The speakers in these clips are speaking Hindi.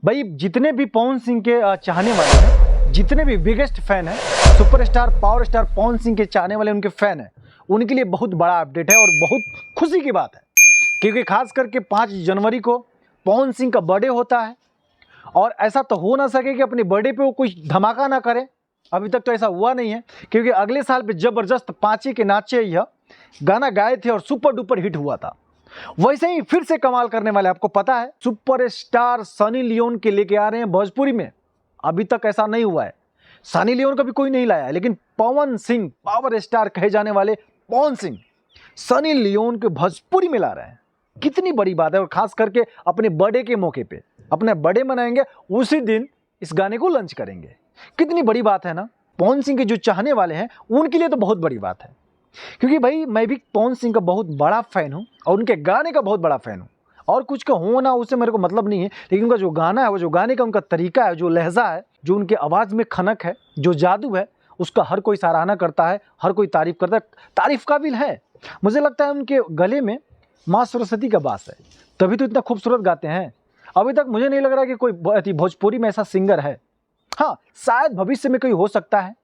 भाई जितने भी पवन सिंह के चाहने वाले हैं, जितने भी बिगेस्ट फैन हैं, superstar power star Pawan Singh के चाहने वाले उनके फैन हैं, उनके लिए बहुत बड़ा अपडेट है और बहुत खुशी की बात है, क्योंकि खास करके 5 जनवरी को पवन सिंह का बर्थडे होता है। और ऐसा तो हो ना सके कि अपने बर्थडे पे वो कोई धमाका ना करे। अभी तक तो ऐसा हुआ नहीं है, क्योंकि अगले साल पे जबरदस्त पांचे के नाचे यह गाना गाए थे और सुपर डुपर हिट हुआ था। वैसे ही फिर से कमाल करने वाले, आपको पता है सुपरस्टार सनी लियोन के लेके आ रहे हैं भोजपुरी में। अभी तक ऐसा नहीं हुआ है, सनी लियोन का भी कोई नहीं लाया है, लेकिन पवन सिंह पावर स्टार कहे जाने वाले पवन सिंह सनी लियोन के भोजपुरी में ला रहे हैं। कितनी बड़ी बात है, और खास करके अपने बर्थडे के मौके पे अपने बर्थडे मनाएंगे, उसी दिन इस गाने को लॉन्च करेंगे। कितनी बड़ी बात है ना। पवन सिंह के जो चाहने वाले हैं उनके लिए तो बहुत बड़ी बात है, क्योंकि भाई मैं भी पवन सिंह का बहुत बड़ा फैन हूं और उनके गाने का बहुत बड़ा फैन हूं। और कुछ का हो ना उससे मेरे को मतलब नहीं है, लेकिन उनका जो गाना है, वो जो गाने का उनका तरीका है, जो लहजा है, जो उनके आवाज़ में खनक है, जो जादू है, उसका हर कोई सराहना करता है, हर कोई तारीफ करता है, तारीफ काबिल है। मुझे लगता है उनके गले में माँ सरस्वती का वास है, तभी तो इतना खूबसूरत गाते हैं। अभी तक मुझे नहीं लग रहा कि कोई भोजपुरी में ऐसा सिंगर है। हाँ, शायद भविष्य में कोई हो सकता है,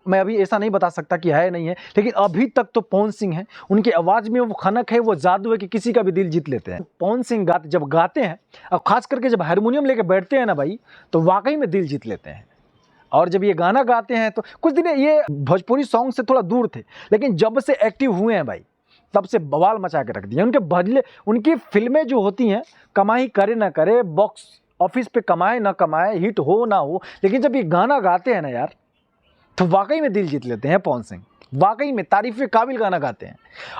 मैं अभी ऐसा नहीं बता सकता कि है नहीं है, लेकिन अभी तक तो पवन सिंह है। उनकी आवाज़ में वो खनक है, वो जादू है कि किसी का भी दिल जीत लेते हैं। पवन सिंह जब गाते हैं, और खास करके जब हारमोनियम लेके बैठते हैं ना भाई, तो वाकई में दिल जीत लेते हैं। और जब ये गाना गाते हैं तो कुछ दिन ये भोजपुरी सॉन्ग से थोड़ा दूर थे, लेकिन जब से एक्टिव हुए हैं भाई, तब से बवाल मचा के रख दिया। उनके बदले उनकी फिल्में जो होती हैं, कमाई करे ना करे, बॉक्स ऑफिस पे कमाए ना कमाए, हिट हो ना हो, लेकिन जब ये गाना गाते हैं ना यार, तो वाकई में दिल जीत लेते हैं पवन सिंह। वाकई में तारीफ के काबिल गाना गाते हैं।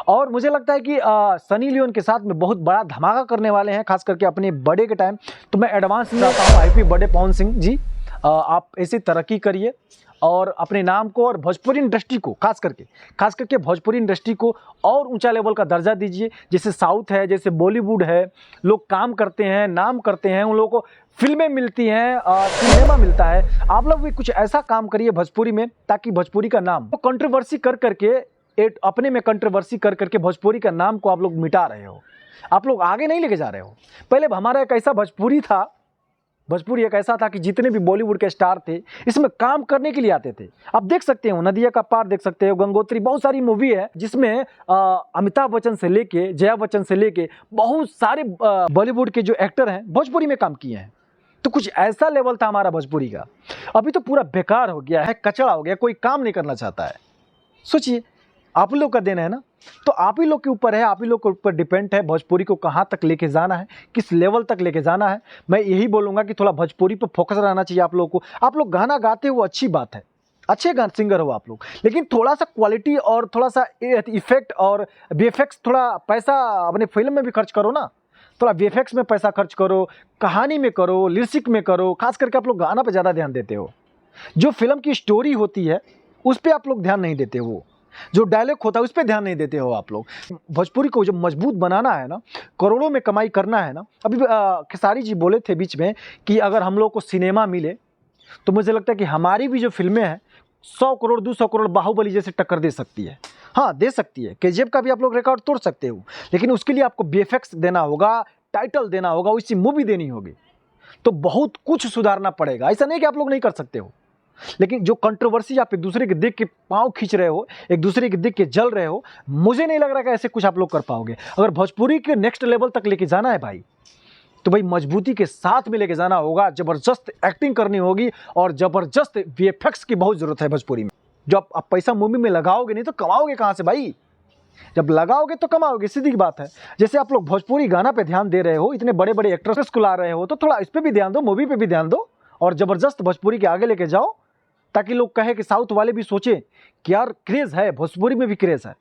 और मुझे लगता है कि सनी लियोन के साथ में बहुत बड़ा धमाका करने वाले हैं, खास करके अपने बर्थडे के टाइम। तो मैं एडवांस में आता हूँ, हैप्पी बर्थडे पवन सिंह जी। आप ऐसी तरक्की करिए और अपने नाम को और भोजपुरी इंडस्ट्री को, खास करके भोजपुरी इंडस्ट्री को और ऊंचा लेवल का दर्जा दीजिए। जैसे साउथ है, जैसे बॉलीवुड है, लोग काम करते हैं, नाम करते हैं, उन लोगों को फिल्में मिलती हैं, सिनेमा मिलता है। आप लोग भी कुछ ऐसा काम करिए भोजपुरी में, ताकि भोजपुरी का नाम तो कंट्रोवर्सी कर करके, अपने में कंट्रोवर्सी कर करके भोजपुरी का नाम को आप लोग मिटा रहे हो, आप लोग आगे नहीं लेके जा रहे हो। पहले हमारा एक ऐसा भोजपुरी था, भोजपुरी एक ऐसा था कि जितने भी बॉलीवुड के स्टार थे इसमें काम करने के लिए आते थे। आप देख सकते हो, नदिया का पार देख सकते हो, गंगोत्री, बहुत सारी मूवी है जिसमें अमिताभ बच्चन से लेके, जया बच्चन से लेके बहुत सारे बॉलीवुड के जो एक्टर हैं भोजपुरी में काम किए हैं। तो कुछ ऐसा लेवल था हमारा भोजपुरी का। अभी तो पूरा बेकार हो गया है, कचड़ा हो गया, कोई काम नहीं करना चाहता है। सोचिए, आप लोग का देना है ना, तो आप ही लोग के ऊपर है, आप ही लोग के ऊपर डिपेंड है भोजपुरी को कहाँ तक लेके जाना है, किस लेवल तक लेके जाना है। मैं यही बोलूँगा कि थोड़ा भोजपुरी पर फोकस रहना चाहिए आप लोग को। आप लोग गाना गाते हो, अच्छी बात है, अच्छे गान सिंगर हो आप लोग, लेकिन थोड़ा सा क्वालिटी और थोड़ा सा इफेक्ट और वीएफएक्स, थोड़ा पैसा अपने फिल्म में भी खर्च करो ना। थोड़ा वीएफएक्स में पैसा खर्च करो, कहानी में करो, लिरिक्स में करो। खास करके आप लोग गाना पे ज़्यादा ध्यान देते हो। जो फिल्म की स्टोरी होती है उस पर आप लोग ध्यान नहीं देते हो, जो डायलॉग होता है उस पर ध्यान नहीं देते हो आप लोग। भोजपुरी को जब मजबूत बनाना है ना, करोड़ों में कमाई करना है ना। अभी खेसारी जी बोले थे बीच में कि अगर हम लोग को सिनेमा मिले तो मुझे लगता है कि हमारी भी जो फिल्में हैं 100 करोड़ 200 करोड़ बाहुबली जैसे टक्कर दे सकती है। हाँ, दे सकती है। केजीएफ का भी आप लोग रिकॉर्ड तोड़ सकते हो, लेकिन उसके लिए आपको वीएफएक्स देना होगा, टाइटल देना होगा, उसकी मूवी देनी होगी, तो बहुत कुछ सुधारना पड़ेगा। ऐसा नहीं कि आप लोग नहीं कर सकते हो, लेकिन जो कंट्रोवर्सी आप एक दूसरे के देख के पाँव खींच रहे हो, एक दूसरे के देख के जल रहे हो, मुझे नहीं लग रहा कि ऐसे कुछ आप लोग कर पाओगे। अगर भोजपुरी के नेक्स्ट लेवल तक लेके जाना है भाई, तो भाई मजबूती के साथ में लेके जाना होगा, ज़बरदस्त एक्टिंग करनी होगी और ज़बरदस्त वीएफएक्स की बहुत ज़रूरत है भोजपुरी में। जो आप पैसा मूवी में लगाओगे नहीं तो कमाओगे कहाँ से भाई? जब लगाओगे तो कमाओगे, सीधी बात है। जैसे आप लोग भोजपुरी गाना पे ध्यान दे रहे हो, इतने बड़े बड़े एक्ट्रेस को ला रहे हो, तो थोड़ा इस पर भी ध्यान दो, मूवी पे भी ध्यान दो और ज़बरदस्त भोजपुरी के आगे लेके जाओ, ताकि लोग कहे कि साउथ वाले भी सोचें कि यार क्रेज़ है, भोजपुरी में भी क्रेज़ है।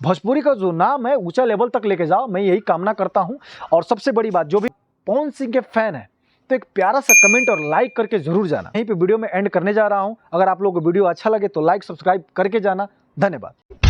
भोजपुरी का जो नाम है ऊंचा लेवल तक लेके जाओ, मैं यही कामना करता हूं। और सबसे बड़ी बात, जो भी पवन सिंह के फैन है तो एक प्यारा सा कमेंट और लाइक करके जरूर जाना। यहीं पे वीडियो में एंड करने जा रहा हूं। अगर आप लोगों को वीडियो अच्छा लगे तो लाइक सब्सक्राइब करके जाना। धन्यवाद।